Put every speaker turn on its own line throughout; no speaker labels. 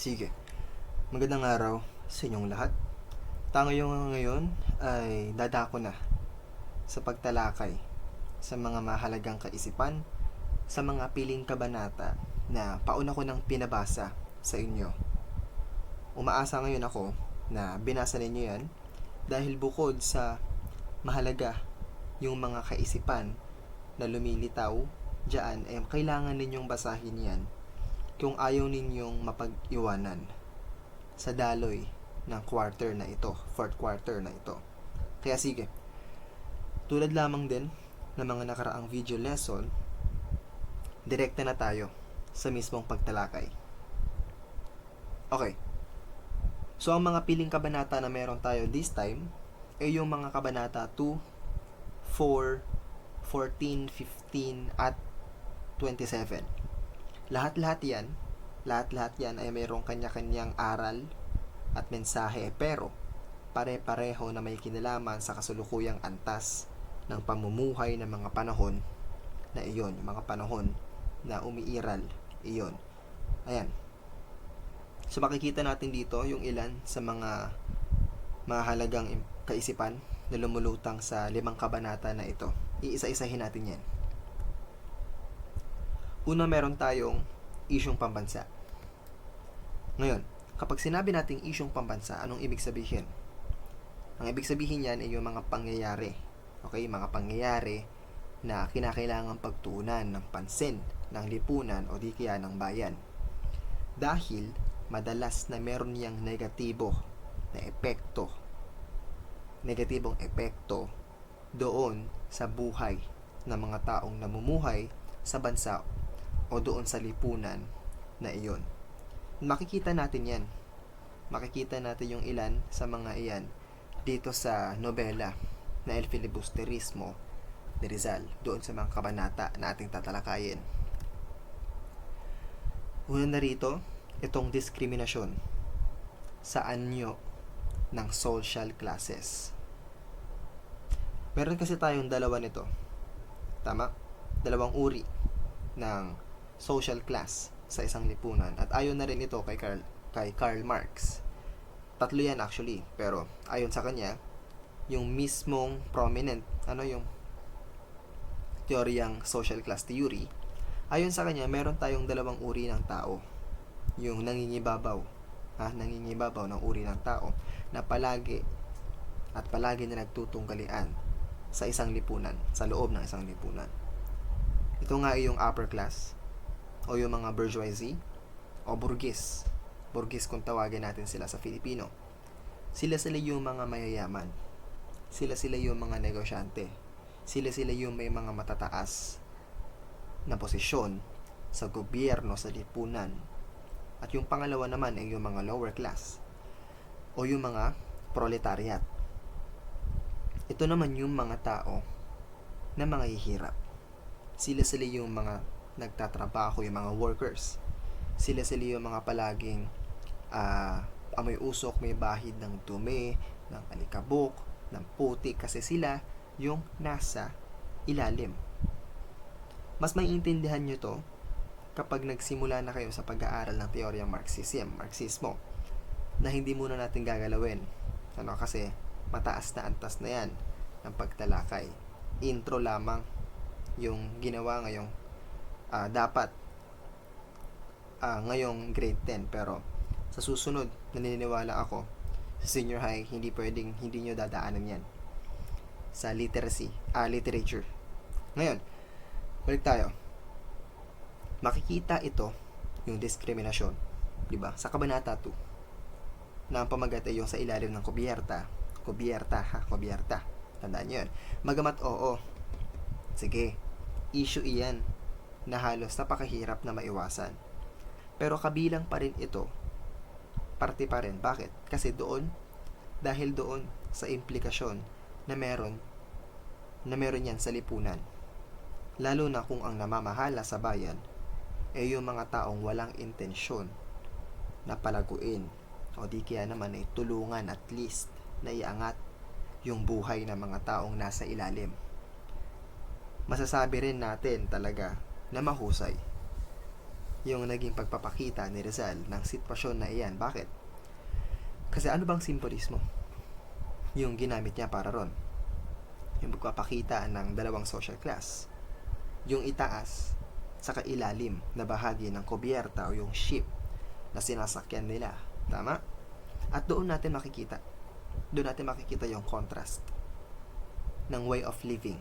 Sige, magandang araw sa inyong lahat. Tayo ngayon ay dadako na sa pagtalakay sa mga mahalagang kaisipan, sa mga piling kabanata na pauna ko nang pinabasa sa inyo. Umaasa ngayon ako na binasa ninyo yan dahil bukod sa mahalaga yung mga kaisipan na lumilitaw diyan, kailangan ninyong basahin yan kung ayaw ninyong mapag-iwanan sa daloy ng quarter na ito, fourth quarter na ito. Kaya sige, tulad lamang din ng mga nakaraang video lesson, direkta na tayo sa mismong pagtalakay. Okay, so ang mga piling kabanata na meron tayo this time ay yung mga kabanata 2, 4, 14, 15 at 27. Lahat-lahat yan ay mayroong kanya-kanyang aral at mensahe, pero pare-pareho na may kinalaman sa kasulukuyang antas ng pamumuhay ng mga panahon na iyon, yung mga panahon na umiiral iyon. Ayan. So makikita natin dito yung ilan sa mga mahalagang kaisipan na lumulutang sa 5 kabanata na ito. Iisa-isahin natin yan. Una, meron tayong isyong pambansa. Ngayon, kapag sinabi nating isyong pambansa, anong ibig sabihin? Ang ibig sabihin yan ay yung mga pangyayari. Okay, mga pangyayari na kinakailangang pagtuunan ng pansin ng lipunan o di kaya ng bayan. Dahil madalas na meron niyang negatibong epekto doon sa buhay ng mga taong namumuhay sa bansa o doon sa lipunan na iyon. Makikita natin yung ilan sa mga iyan dito sa nobela na El Filibusterismo ni Rizal, doon sa mga kabanata na ating tatalakayin. Una na rito, itong diskriminasyon sa anyo ng social classes. Meron kasi tayong dalawa nito. Tama? Dalawang uri ng social class sa isang lipunan. At ayon na rin ito kay Karl Marx. Tatlo yan actually, pero ayon sa kanya, yung mismong prominent, yung teoryang social class theory, ayon sa kanya, meron tayong dalawang uri ng tao. Yung nangingibabaw ng uri ng tao na palagi na nagtutunggalian sa isang lipunan, sa loob ng isang lipunan. Ito nga ay yung upper class o yung mga bourgeoisie o burgis kung tawagin natin sila sa Filipino. Sila yung mga mayayaman, sila yung mga negosyante, sila yung may mga matataas na posisyon sa gobyerno, sa lipunan. At yung pangalawa naman ay yung mga lower class o yung mga proletariat. Ito naman yung mga tao na mga hihirap. Sila yung mga nagtatrabaho, yung mga workers. Sila yung mga palaging amoy usok, may bahid ng dumi, ng alikabok, ng putik, kasi sila yung nasa ilalim. Mas maiintindihan nyo to kapag nagsimula na kayo sa pag-aaral ng teoryang Marxismo, na hindi muna natin gagalawin. Kasi mataas na antas na yan ng pagtalakay. Intro lamang yung ginawa ngayong dapat ngayong grade 10, pero sa susunod, naniniwala ako sa senior high, hindi nyo dadaanan yan sa literature. Ngayon, balik tayo. Makikita ito, yung diskriminasyon, diba? Sa kabanata 2, na ang pamagat ay yung sa ilalim ng kubierta. Tandaan nyo yan. Magamat sige, issue iyan na halos napakahirap na maiwasan. Pero kabilang pa rin ito, parte pa rin. Bakit? Kasi dahil doon sa implikasyon na meron yan sa lipunan. Lalo na kung ang namamahala sa bayan ay yung mga taong walang intensyon na palaguin o di kaya naman ay tulungan at least na iangat yung buhay ng mga taong nasa ilalim. Masasabi rin natin talaga na mahusay yung naging pagpapakita ni Rizal ng sitwasyon na iyan. Bakit? Kasi ano bang simbolismo yung ginamit niya para ron? Yung pagpapakita ng dalawang social class. Yung itaas sa kailalim na bahagi ng kubyerta o yung ship na sinasakyan nila. Tama? At doon natin makikita yung contrast ng way of living.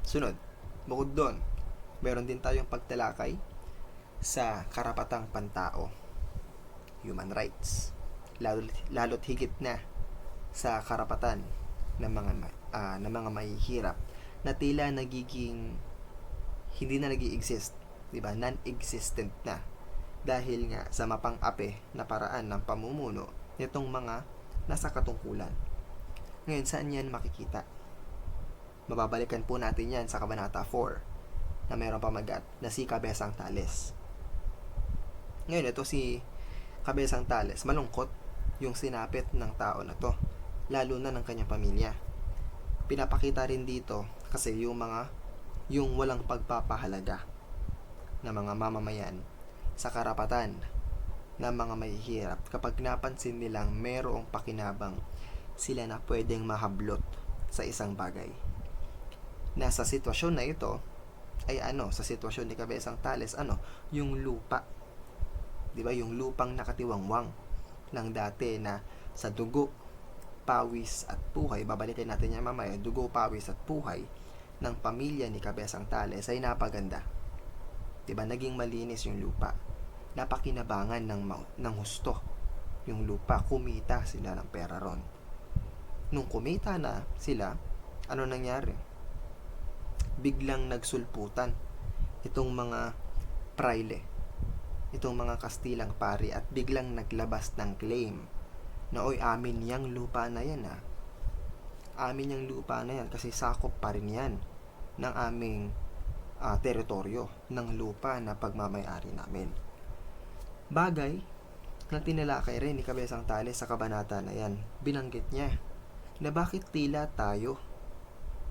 Sunod, bukod doon, meron din tayong pagtalakay sa karapatang pantao, human rights, lalo't higit na sa karapatan ng mga mahihirap na tila nagiging hindi na nag-i-exist, di ba? Non-existent na dahil nga sa mapang-ape na paraan ng pamumuno nitong mga nasa katungkulan. Ngayon, saan yan makikita? Mababalikan po natin yan sa Kabanata 4 na mayroong pamagat na si Cabezang Tales. Ngayon, ito si Cabezang Tales, malungkot yung sinapit ng tao na to, lalo na ng kanyang pamilya. Pinapakita rin dito kasi yung walang pagpapahalaga ng mga mamamayan sa karapatan ng mga mahihirap kapag napansin nilang merong pakinabang sila na pwedeng mahablot sa isang bagay. Nasa sitwasyon na ito ay sa sitwasyon ni Cabezang Tales, yung lupa. 'Di ba? Yung lupang nakatiwangwang ng dati na sa dugo, pawis at puhay, babalikan natin yan mamaya, dugo, pawis at puhay ng pamilya ni Cabezang Tales ay napaganda. 'Di ba? Naging malinis yung lupa. Napakinabangan ng husto yung lupa, kumita sila ng pera ron. Nung kumita na sila, ano nangyari? Biglang nagsulputan itong mga praile, itong mga Kastilang pari, at biglang naglabas ng claim na amin yang lupa na yan amin yung lupa na yan kasi sakop pa rin yan ng aming teritoryo, ng lupa na pagmamayari namin. Bagay na tinalakay rin ni Cabezang Tales sa kabanata na yan. Binanggit niya na bakit tila tayo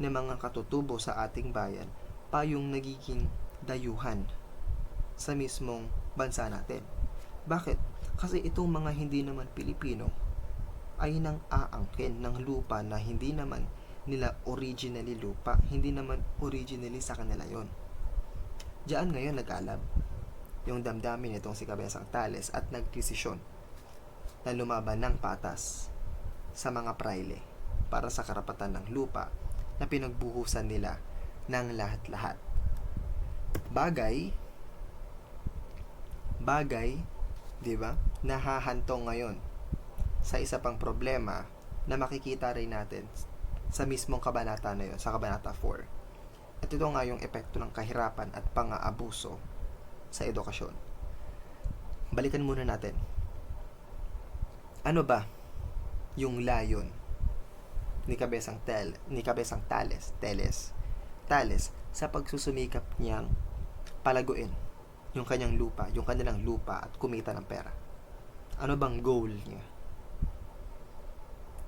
na mga katutubo sa ating bayan pa yung nagiging dayuhan sa mismong bansa natin. Bakit? Kasi itong mga hindi naman Pilipino ay nang aangkin ng lupa na hindi naman nila originally lupa, hindi naman originally sa kanila yon. Diyan ngayon nag-alab yung damdamin nitong si Cabezang Tales at nagdesisyon na lumaban ng patas sa mga praile para sa karapatan ng lupa na pinagbuhusan nila ng lahat-lahat. Bagay, 'di ba? Nahahantong ngayon sa isa pang problema na makikita rin natin sa mismong kabanata na yun, sa Kabanata 4. At ito nga yung epekto ng kahirapan at pang-aabuso sa edukasyon. Balikan muna natin. Ano ba yung layon ni Cabezang Tales sa pagsusumikap niyang palaguin yung kanilang lupa at kumita ng pera? Ano bang goal niya?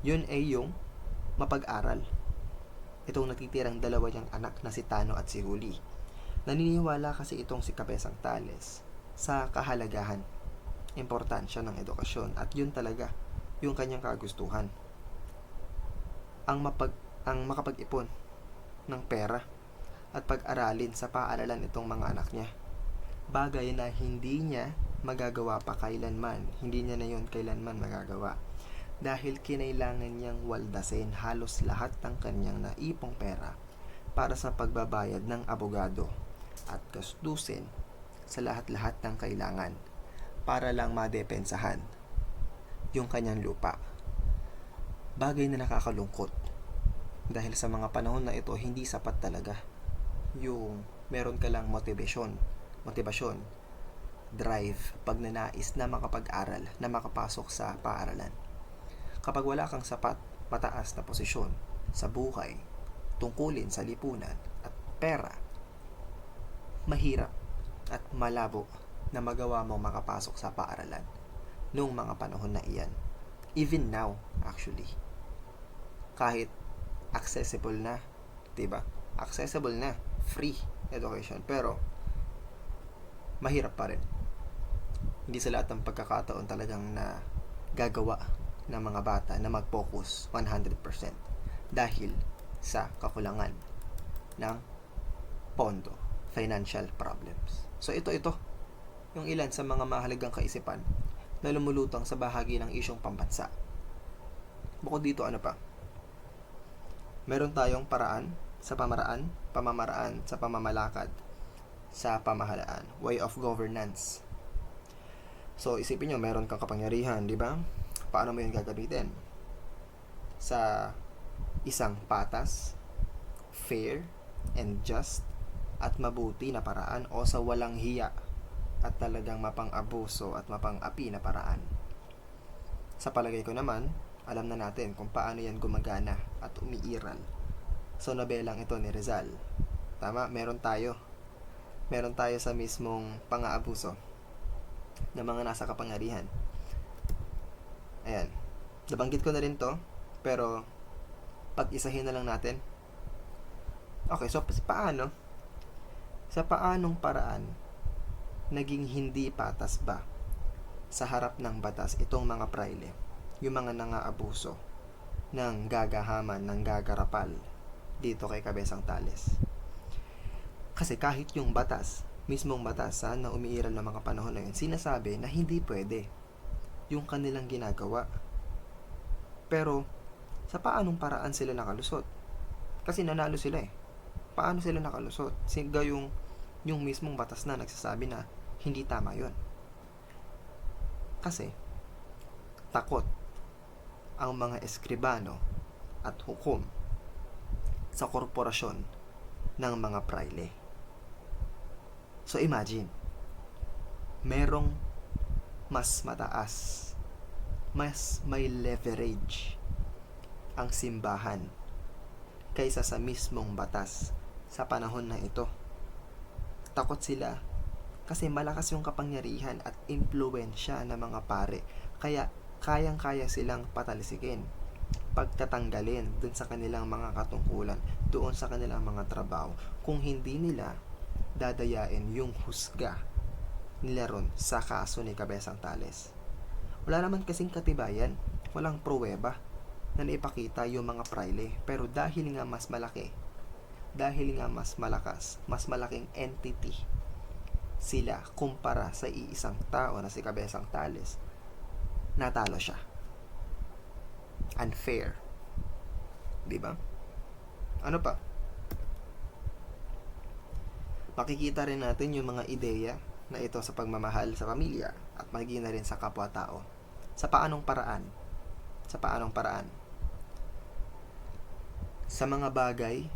Yun ay yung mapag-aral itong natitirang dalawa niyang anak na si Tano at si Huli. Naniniwala kasi itong si Cabezang Tales sa kahalagahan, importansya ng edukasyon, at yun talaga yung kanyang kagustuhan. Ang makapag-ipon ng pera at pag-aralin sa paaralan itong mga anak niya. Bagay na hindi niya magagawa pa kailanman, hindi niya na yun kailanman magagawa. Dahil kinailangan niyang waldasin halos lahat ng kanyang naipong pera para sa pagbabayad ng abogado at gastusin sa lahat-lahat ng kailangan para lang madepensahan yung kanyang lupa. Bagay na nakakalungkot dahil sa mga panahon na ito hindi sapat talaga yung meron ka lang motivasyon, drive, pagnanais na makapag-aral, na makapasok sa paaralan. Kapag wala kang sapat, mataas na posisyon sa buhay, tungkulin sa lipunan at pera, mahirap at malabo na magawa mong makapasok sa paaralan noong mga panahon na iyan. Even now, actually. Kahit accessible na, 'di ba? Accessible na, free education, pero mahirap pa rin. Hindi sa lahat ng pagkakataon talagang na gagawa ng mga bata na mag-focus 100% dahil sa kakulangan ng pondo, financial problems. So ito yung ilan sa mga mahalagang kaisipan na lumulutang sa bahagi ng isyong pambansa. Bukod dito, ano pa? Meron tayong pamamaraan sa pamamalakad, sa pamahalaan, way of governance. So isipin nyo, meron kang kapangyarihan, di ba? Paano mo yun gagamitin? Sa isang patas, fair, and just, at mabuti na paraan, o sa walang hiya at talagang mapang-abuso at mapang-api na paraan. Sa palagay ko naman, alam na natin kung paano yan gumagana at umiiral. So nobelang ito ni Rizal. Tama, meron tayo sa mismong pang-aabuso ng mga nasa kapangyarihan. Ayan, nabanggit ko na rin to, pero pag-isahin na lang natin. Okay, so paano? Sa paanong paraan naging hindi patas ba sa harap ng batas itong mga praile, yung mga nangaabuso ng gagahaman, ng gagarapal dito kay Kabesang Tales? Kasi kahit yung batas, mismong batas na umiiral ng mga panahon na yun, sinasabi na hindi pwede yung kanilang ginagawa. Pero sa paanong paraan sila nakalusot? Kasi nanalo sila eh. Paano sila nakalusot? Siga yung mismong batas na nagsasabi na hindi tama yun. Kasi takot ang mga eskribano at hukom sa korporasyon ng mga praile. So imagine, merong mas mataas, mas may leverage ang simbahan kaysa sa mismong batas sa panahon na ito. Takot sila kasi malakas yung kapangyarihan at impluwensya ng mga pare, kaya kayang-kaya silang patalsikin, pagtatanggalin dun sa kanilang mga katungkulan, doon sa kanilang mga trabaho, kung hindi nila dadayain yung husga nila ron sa kaso ni Kabesang Tales. Wala naman kasing katibayan, walang pruweba na naipakita yung mga praile, pero dahil nga mas malaki, dahil nga mas malakas, mas malaking entity sila kumpara sa iisang tao na si Kabesang Tales, natalo siya. Unfair, di ba? Ano pa? Makikita rin natin yung mga ideya na ito sa pagmamahal sa pamilya at maging na rin sa kapwa-tao. Sa paanong paraan? Sa mga bagay,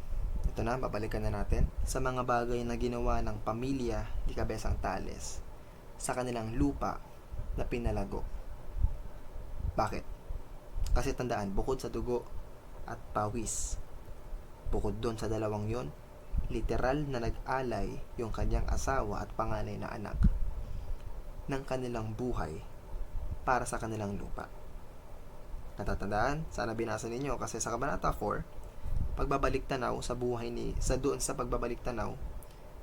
ito na, babalikan na natin, sa mga bagay na ginawa ng pamilya ni Kabesang Tales sa kanilang lupa na pinalago. Bakit? Kasi tandaan, bukod sa dugo at pawis, bukod doon sa dalawang yon, literal na nag-alay yung kanyang asawa at panganay na anak ng kanilang buhay para sa kanilang lupa. Natatandaan? Sana binasa ninyo kasi sa Kabanata 4, pagbabalik tanaw sa buhay sa pagbabalik tanaw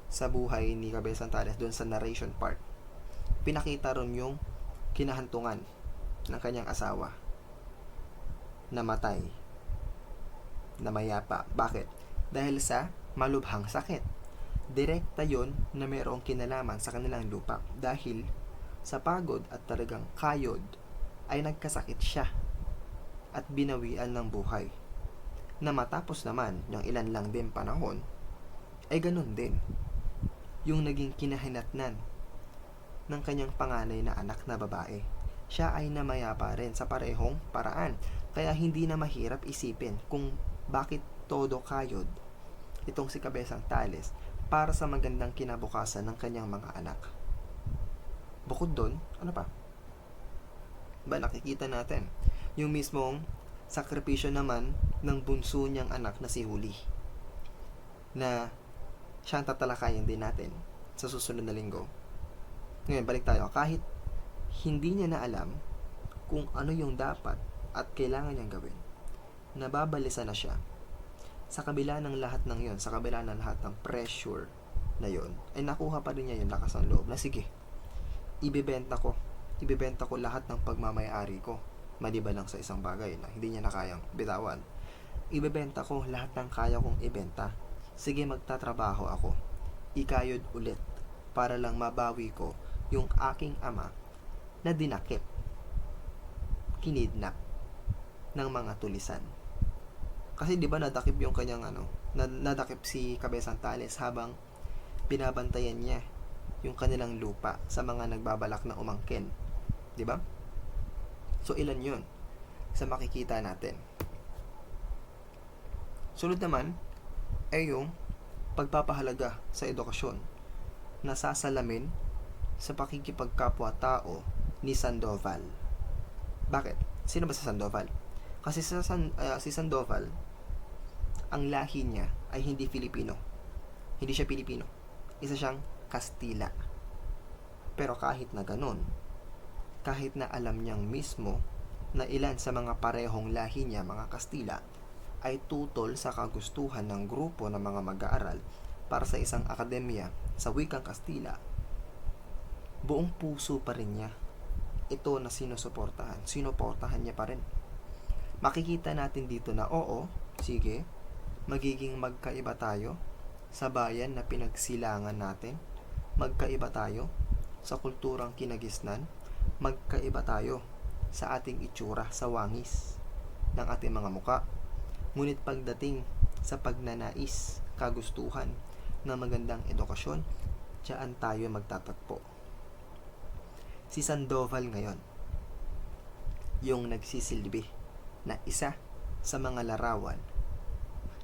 sa buhay ni Kabesang Tales, doon sa narration part, pinakita ron yung kinahantungan ng kanyang asawa, namatay, namayapa. Bakit? Dahil sa malubhang sakit. Direkta yon na mayroong kinalaman sa kanilang lupa, dahil sa pagod at talagang kayod ay nagkasakit siya at binawian ng buhay, na matapos naman yung ilan lang din panahon ay ganun din yung naging kinahinatnan ng kanyang panganay na anak na babae. Siya ay namayapa rin sa parehong paraan, kaya hindi na mahirap isipin kung bakit todo kayod itong si Kabesang Tales para sa magandang kinabukasan ng kanyang mga anak. Bukod doon, ano pa? Nakikita natin yung mismong sakripisyo naman ng bunso niyang anak na si Huli, na siyang tatalakayin din natin sa susunod na linggo. Ngayon, balik tayo. Kahit hindi niya na alam kung ano yung dapat at kailangan niyang gawin, nababalisa na siya sa kabila ng lahat ng yon, sa kabila ng lahat ng pressure na yon ay nakuha pa rin niya yung lakas ng loob na sige, ibebenta ko lahat ng pagmamayari ko, maliban lang sa isang bagay na hindi niya na kayang bitawan. Ibebenta ko lahat ng kaya kong ibenta. Sige, magtatrabaho ako, ikayod ulit, para lang mabawi ko yung aking ama na dinakip, kinidnap ng mga tulisan. Kasi di ba nadakip yung kanyang nadakip si Cabezang Tales habang binabantayan niya yung kanilang lupa sa mga nagbabalak na umangkin. Di ba? So ilan yun sa makikita natin. Sunod naman ay yung pagpapahalaga sa edukasyon na sasalamin sa pakikipagkapwa-tao ni Sandoval. Bakit? Sino ba si Sandoval? Kasi si Sandoval, ang lahi niya ay hindi Filipino. Hindi siya Pilipino. Isa siyang Kastila. Pero kahit na ganun, kahit na alam niyang mismo na ilan sa mga parehong lahi niya, mga Kastila, ay tutol sa kagustuhan ng grupo ng mga mag-aaral para sa isang akademya sa wikang Kastila, buong puso pa rin niya ito na sinuportahan niya pa rin. Makikita natin dito na oo, sige, magiging magkaiba tayo sa bayan na pinagsilangan natin, magkaiba tayo sa kulturang kinagisnan, magkaiba tayo sa ating itsura, sa wangis ng ating mga muka. Ngunit pagdating sa pagnanais, kagustuhan ng magandang edukasyon, diyan tayo magtatagpo. Si Sandoval ngayon, yung nagsisilbi na isa sa mga larawan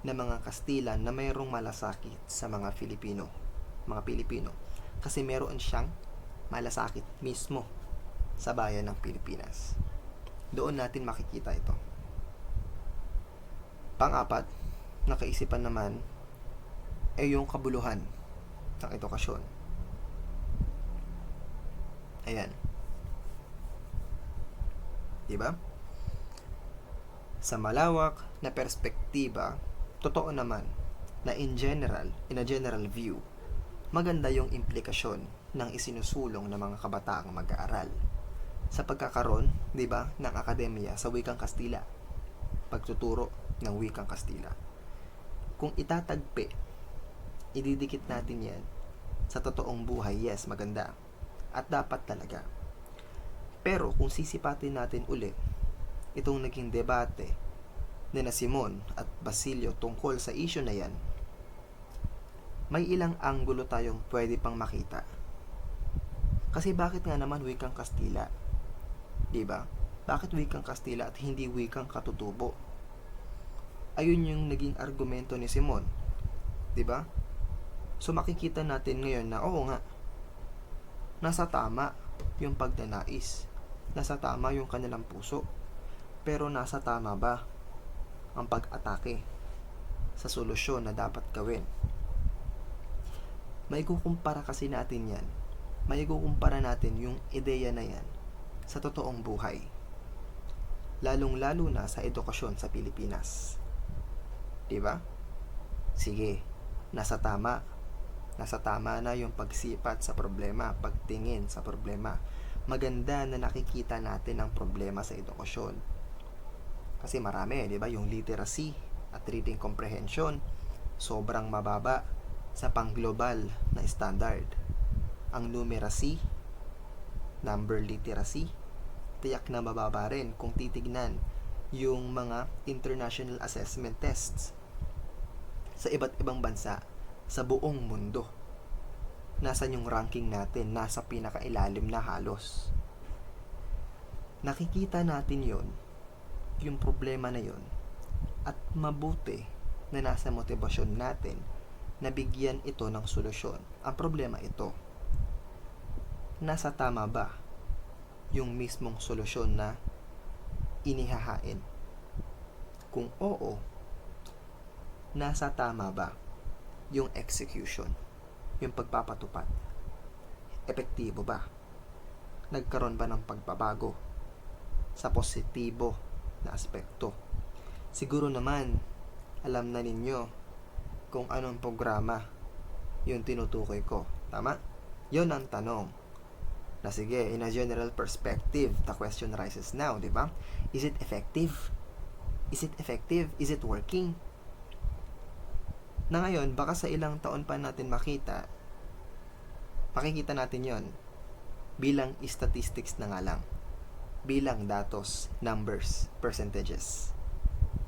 na mga Kastila na mayroong malasakit sa mga Pilipino. Kasi meron siyang malasakit mismo sa bayan ng Pilipinas. Doon natin makikita ito. Pang-apat, nakaisipan naman ay yung kabuluhan ng edukasyon. Ayan. Diba? Sa malawak na perspektiba, totoo naman na in a general view, maganda yung implikasyon ng isinusulong ng mga kabataang mag-aaral sa pagkakaroon, di ba, ng akademya sa wikang Kastila, pagtuturo ng wikang Kastila. Kung itatagpi, ididikit natin yan sa totoong buhay, yes, maganda at dapat talaga. Pero kung sisipatin natin uli itong naging debate ni na Simon at Basilio tungkol sa issue na yan, may ilang anggulo tayong pwede pang makita. Kasi bakit nga naman wikang Kastila? Diba? Bakit wikang Kastila at hindi wikang Katutubo? Ayun yung naging argumento ni Simon. Diba? So makikita natin ngayon na oo nga, nasa tama yung pagnanais, nasa tama yung kanilang puso, pero nasa tama ba ang pag-atake sa solusyon na dapat gawin? Maikukumpara kasi natin yan, maikukumpara natin yung ideya na yan sa totoong buhay, lalong-lalo na sa edukasyon sa Pilipinas. Diba? Sige, nasa tama na yung pagsipat sa problema, pagtingin sa problema. Maganda na nakikita natin ang problema sa edukasyon. Kasi marami, di ba? Yung literacy at reading comprehension, sobrang mababa sa pang-global na standard. Ang numeracy, number literacy, tiyak na mababa rin kung titignan yung mga international assessment tests sa iba't ibang bansa sa buong mundo. Nasaan yung ranking natin? Nasa pinakailalim na halos. Nakikita natin yung problema na yon, at mabuti na nasa motibasyon natin na bigyan ito ng solusyon. Ang problema ito, nasa tama ba yung mismong solusyon na inihahain? Kung oo, nasa tama ba yung execution, yung pagpapatupad? Epektibo ba? Nagkaroon ba ng pagbabago sa positibo na aspekto? Siguro naman alam na ninyo kung anong programa yung tinutukoy ko. Tama? Yun ang tanong. Na sige, in a general perspective, the question rises now, di ba? Is it effective? Is it effective? Is it working? Na ngayon, baka sa ilang taon pa natin makikita natin yon bilang statistics na nga lang. Bilang datos, numbers, percentages.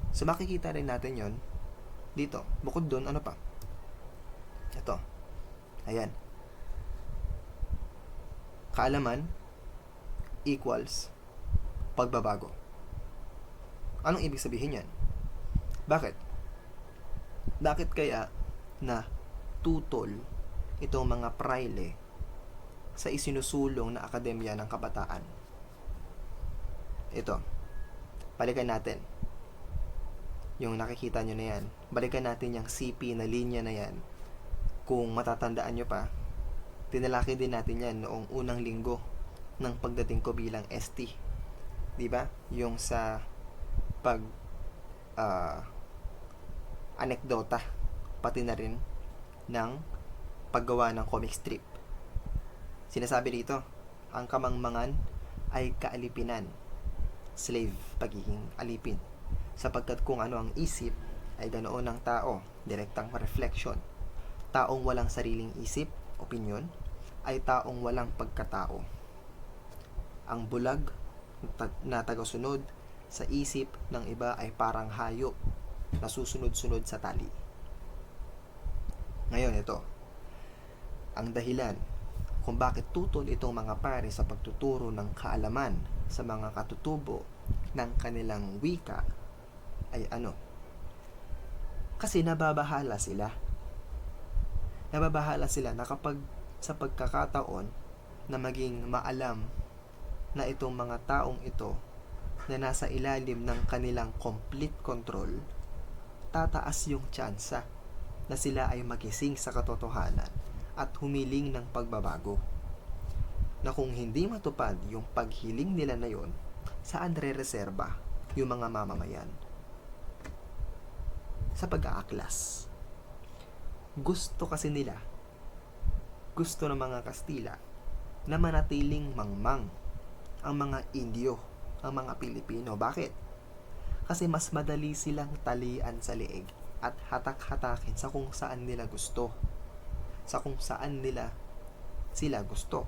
So makikita rin natin yon dito. Bukod doon, ano pa? Ito. Ayan. Kaalaman equals pagbabago. Anong ibig sabihin yan? Bakit? Bakit kaya na tutol itong mga praile sa isinusulong na akademya ng kabataan? Ito. Balikan natin. Yung nakikita nyo na yan. Balikan natin yung CP na linya na yan. Kung matatandaan nyo pa, tinalaki din natin yan noong unang linggo ng pagdating ko bilang ST. Diba? Yung sa pag anekdota, pati na rin ng paggawa ng comic strip. Sinasabi dito, ang kamangmangan ay kaalipinan, slave, pagiging alipin, sapagkat kung ano ang isip ay ganoon ang tao, direktang reflection. Taong walang sariling isip, opinion, ay taong walang pagkatao. Ang bulag na tagasunod sa isip ng iba ay parang hayop na susunod-sunod sa tali. Ngayon ito, ang dahilan kung bakit tutol itong mga pare sa pagtuturo ng kaalaman sa mga katutubo ng kanilang wika ay ano? Kasi nababahala sila. Nababahala sila na kapag sa pagkakataon na maging maalam na itong mga taong ito na nasa ilalim ng kanilang complete control, tataas yung tsansa na sila ay magising sa katotohanan at humiling ng pagbabago. Na kung hindi matupad yung paghiling nila na yon, saan re-reserba yung mga mamamayan? Sa pag-aaklas. Gusto kasi nila, gusto ng mga Kastila na manatiling mangmang ang mga Indio, ang mga Pilipino. Bakit? Kasi mas madali silang talian sa leeg at hatak-hatakin sa kung saan nila gusto. Sa kung saan nila sila gusto.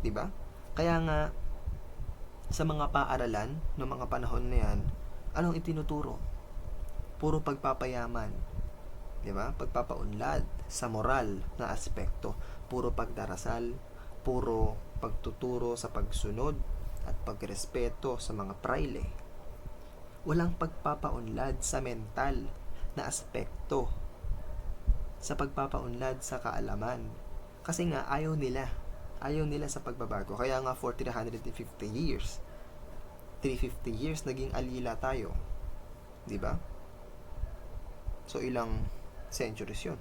Diba? Kaya nga, sa mga paaralan ng mga panahon na yan, anong itinuturo? Puro pagpapayaman. Diba? Pagpapaunlad sa moral na aspekto. Puro pagdarasal, puro pagtuturo sa pagsunod at pagrespeto sa mga praile. Walang pagpapaunlad sa mental na aspekto, sa pagpapaunlad sa kaalaman. Kasi nga ayaw nila sa pagbabago. Kaya nga for 350 years 350 years naging alila tayo, di ba? So ilang centuries yun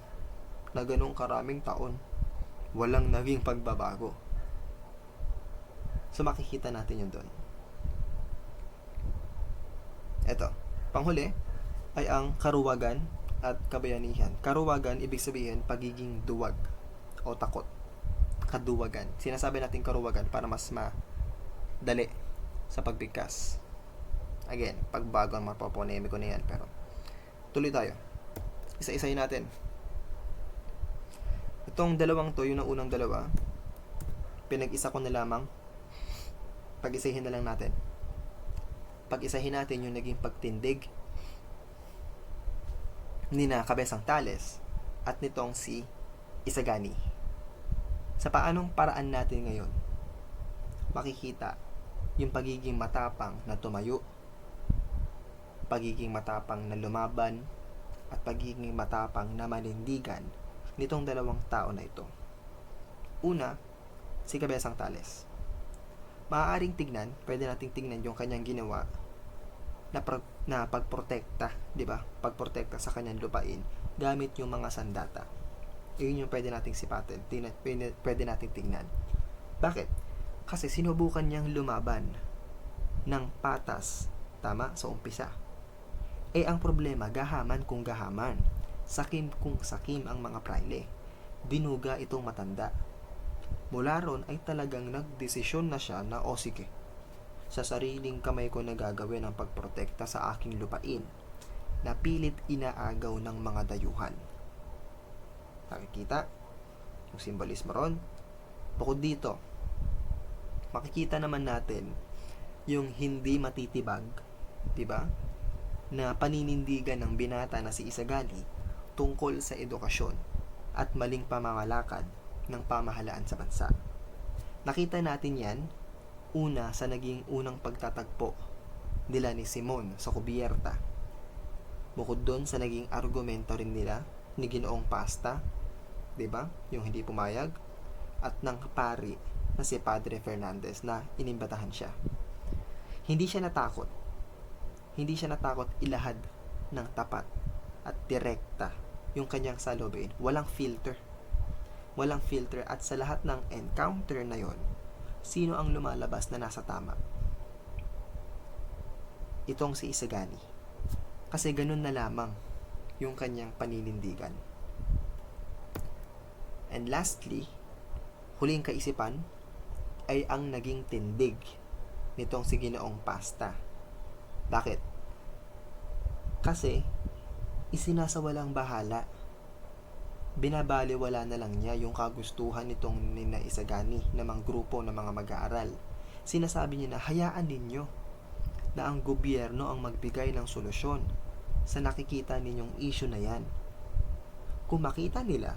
na ganong karaming taon walang naging pagbabago. So makikita natin yun doon. Eto, panghuli ay ang karuwagan at kabayanihan. Karuwagan, ibig sabihin pagiging duwag o takot. Kaduwagan. Sinasabi natin karuwagan para mas madali sa pagbigkas. Again, pagbago ang mapaponemiko na yan, pero tuloy tayo. Isa-isahin natin. Itong dalawang to, yung unang dalawa, pinag-isa ko na lamang. Pag-isahin na lang natin. Pag-isahin natin yung naging pagtindig ni na Cabezang Tales at nitong si Isagani. Sa paanong paraan natin ngayon, makikita yung pagiging matapang na tumayo, pagiging matapang na lumaban, at pagiging matapang na manindigan nitong dalawang tao na ito. Una, si Cabezang Tales. Maaaring tignan, pwede nating tignan yung kanyang ginawa na pagprotekta, di ba? Pagprotekta sa kanyang lupain gamit yung mga sandata. Yun yung pwede nating sipatin, pwede nating tignan. Bakit? Kasi sinubukan niyang lumaban ng patas, tama, sa umpisa. Ang problema, gahaman kung gahaman, sakim kung sakim ang mga praile. dinuga itong matanda. Mula ron ay talagang nagdesisyon na siya na sige, sa sariling kamay ko na gagawin ang pagprotekta sa aking lupain na pilit inaagaw ng mga dayuhan. Nakikita yung simbolismo ron. Bukod dito, makikita naman natin yung hindi matitibag, di ba? Na paninindigan ng binata na si Isagani tungkol sa edukasyon at maling pamamalakad ng pamahalaan sa bansa. Nakita natin yan una sa naging unang pagtatagpo nila ni Simon sa kubierta. Bukod doon sa naging argumento rin nila ni Ginoong Pasta, 'di ba? Yung hindi pumayag, at ng pari na si Padre Fernandez na inimbatahan siya. Hindi siya natakot. Hindi siya natakot ilahad ng tapat at direkta yung kanyang saloobin. Walang filter. Walang filter, at sa lahat ng encounter na yon, sino ang lumalabas na nasa tama? Itong si Isagani. Kasi ganun na lamang yung kanyang paninindigan. And lastly, huling kaisipan ay ang naging tindig nitong si Ginoong Pasta. Bakit? Kasi isinasawalang bahala. Binabaliwala na lang niya yung kagustuhan nitong Nina Isagani na mga grupo ng mga mag-aaral. Sinasabi niya na hayaan ninyo na ang gobyerno ang magbigay ng solusyon sa nakikita ninyong issue na yan. Kung makita nila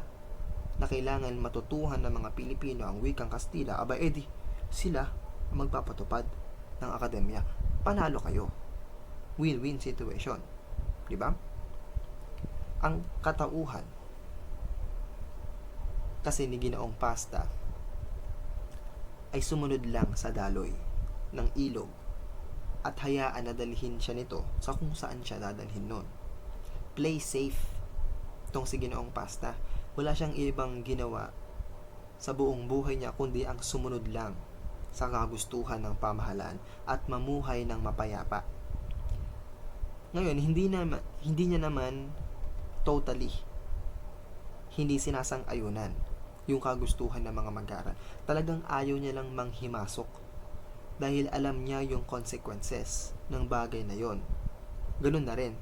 na kailangan matutuhan ng mga Pilipino ang wikang Kastila, aba edi sila ang magpapatupad ng akademya. Panalo kayo. Win-win situation. Di ba? Ang katauhan kasi ni Ginoong Pasta ay sumunod lang sa daloy ng ilog at hayaan na dalhin siya nito sa kung saan siya dadalhin nun. Play safe tong si Ginoong Pasta. Wala siyang ibang ginawa sa buong buhay niya kundi ang sumunod lang sa kagustuhan ng pamahalaan at mamuhay ng mapayapa. Ngayon, hindi niya naman totally hindi sinasang-ayunan yung kagustuhan ng mga mag-aaral. Talagang ayaw niya lang manghimasok dahil alam niya yung consequences ng bagay na yon. Ganun na rin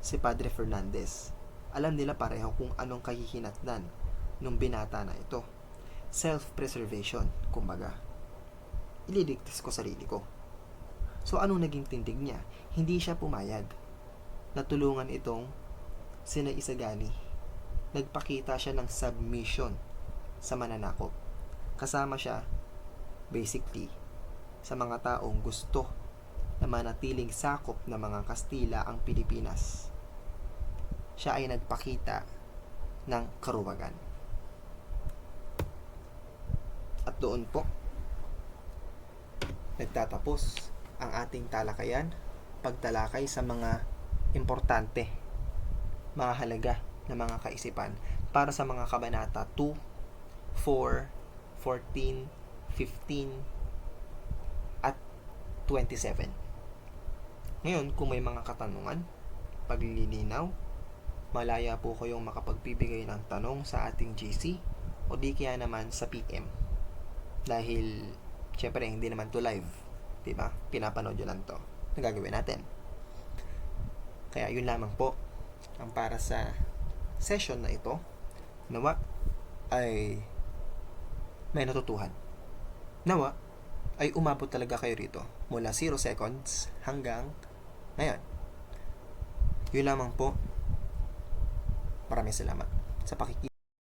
si Padre Fernandez. Alam nila pareho kung anong kahihinatnan ng binata na ito. Self-preservation, kumbaga. Ililigtas ko sarili ko. So, anong naging tindig niya? Hindi siya pumayag na tulungan itong sina Isagani. Nagpakita siya ng submission sa mananakop. Kasama siya, basically, sa mga taong gusto na manatiling sakop ng mga Kastila ang Pilipinas. Siya ay nagpakita ng karuwagan. At doon po nagtatapos ang ating talakayan, pagtalakay sa mga importante, mahalaga na mga kaisipan para sa mga kabanata 2, 4, 14, 15, at 27. Ngayon, kung may mga katanungan, paglilinaw, malaya po kayong makapagbibigay ng tanong sa ating GC o di kaya naman sa PM. Dahil, syempre, hindi naman to live. Diba? Pinapanood yun lang to. Nagagawin natin. Kaya, yun lamang po ang para sa session na ito. Nawa ay may natutuhan. Nawa ay umabot talaga kayo rito mula 0 seconds hanggang ngayon. Yun lamang po. Maraming salamat sa pakikinig.